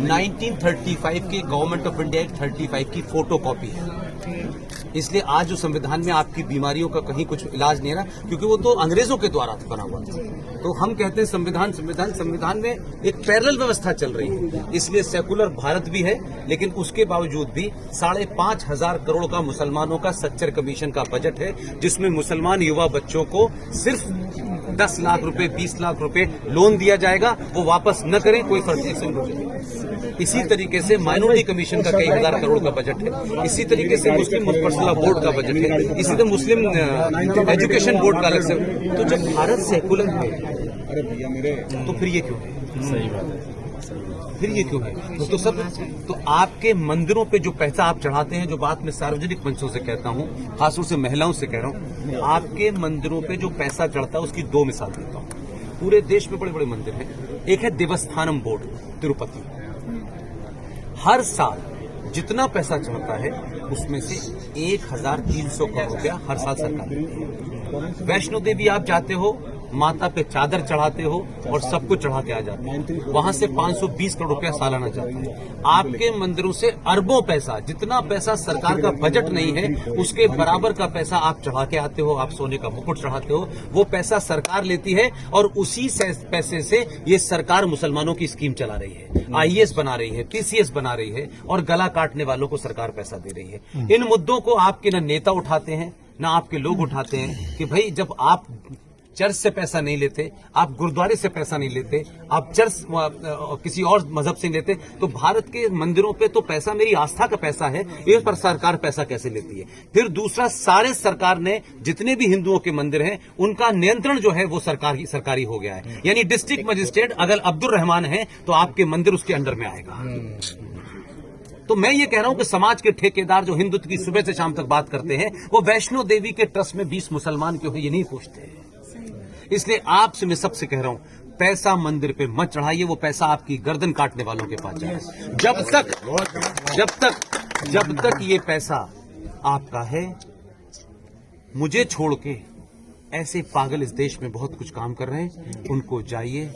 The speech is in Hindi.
1935 के गवर्नमेंट ऑफ इंडिया एक्ट 35 की फोटो कॉपी है। इसलिए आज जो संविधान में आपकी बीमारियों का कहीं कुछ इलाज नहीं रहा, क्योंकि वो तो अंग्रेजों के द्वारा बना हुआ था। तो हम कहते हैं संविधान में एक पैरेलल व्यवस्था चल रही है। इसलिए सेकुलर भारत भी है, लेकिन उसके बावजूद भी 5,500 करोड़ का मुसलमानों का सच्चर कमीशन का बजट है, जिसमें मुसलमान युवा बच्चों को सिर्फ 10 लाख रुपए 20 लाख रुपए लोन दिया जाएगा, वो वापस न करें, कोई फर्क नहीं। इसी तरीके से माइनॉरिटी कमीशन का कई हजार करोड़ का बजट है। इसी तरीके से मुस्लिम पर्सनल बोर्ड का बजट है। इसी तरह मुस्लिम एजुकेशन बोर्ड का अलग से। तो जब भारत सेकुलर है तो फिर ये क्यों है? सही बात है। फिर ये क्यों है? तो आपके मंदिरों पे जो पैसा आप चढ़ाते हैं, जो बात मैं सार्वजनिक मंचों से कहता हूं, खासतौर से महिलाओं से कह रहा हूं, आपके मंदिरों पे जो पैसा चढ़ता है उसकी 2 मिसाल देता हूं। पूरे देश में बड़े बड़े मंदिर हैं। एक है देवस्थानम बोर्ड तिरुपति। हर साल जितना पैसा चढ़ता है उसमें से 1,300 करोड़ रुपया हर साल सरकार देती है। वैष्णो देवी आप जाते हो, माता पे चादर चढ़ाते हो और सब कुछ चढ़ा के आ जाते हो, वहां से 520 करोड़ रुपया सालाना जाता है। आपके मंदिरों से अरबों पैसा, जितना पैसा सरकार का बजट नहीं है उसके बराबर का पैसा आप चढ़ा के आते हो। आप सोने का मुकुट चढ़ाते हो, वो पैसा सरकार लेती है और उसी पैसे से ये सरकार मुसलमानों की स्कीम चला रही है, IAS बना रही है, PCS बना रही है और गला काटने वालों को सरकार पैसा दे रही है। इन मुद्दों को आपके न नेता उठाते हैं न आपके लोग उठाते हैं कि भाई जब आप चर्च से पैसा नहीं लेते, आप गुरुद्वारे से पैसा नहीं लेते, आप चर्च किसी और मजहब से नहीं लेते, तो भारत के मंदिरों पे तो पैसा मेरी आस्था का पैसा है, इस पर सरकार पैसा कैसे लेती है? फिर दूसरा, सारे सरकार ने जितने भी हिंदुओं के मंदिर हैं उनका नियंत्रण जो है वो सरकारी हो गया है। यानी डिस्ट्रिक्ट मजिस्ट्रेट अगर अब्दुल रहमान है तो आपके मंदिर उसके अंडर में आएगा। तो मैं ये कह रहा हूं कि समाज के ठेकेदार जो हिंदुत्व की सुबह से शाम तक बात करते हैं, वो वैष्णो देवी के ट्रस्ट में 20 मुसलमान क्यों है ये नहीं पूछते। इसलिए आपसे मैं सबसे कह रहा हूं, पैसा मंदिर पे मत चढ़ाइए, वो पैसा आपकी गर्दन काटने वालों के पास जाए। जब तक ये पैसा आपका है, मुझे छोड़ के ऐसे पागल इस देश में बहुत कुछ काम कर रहे हैं, उनको जाइए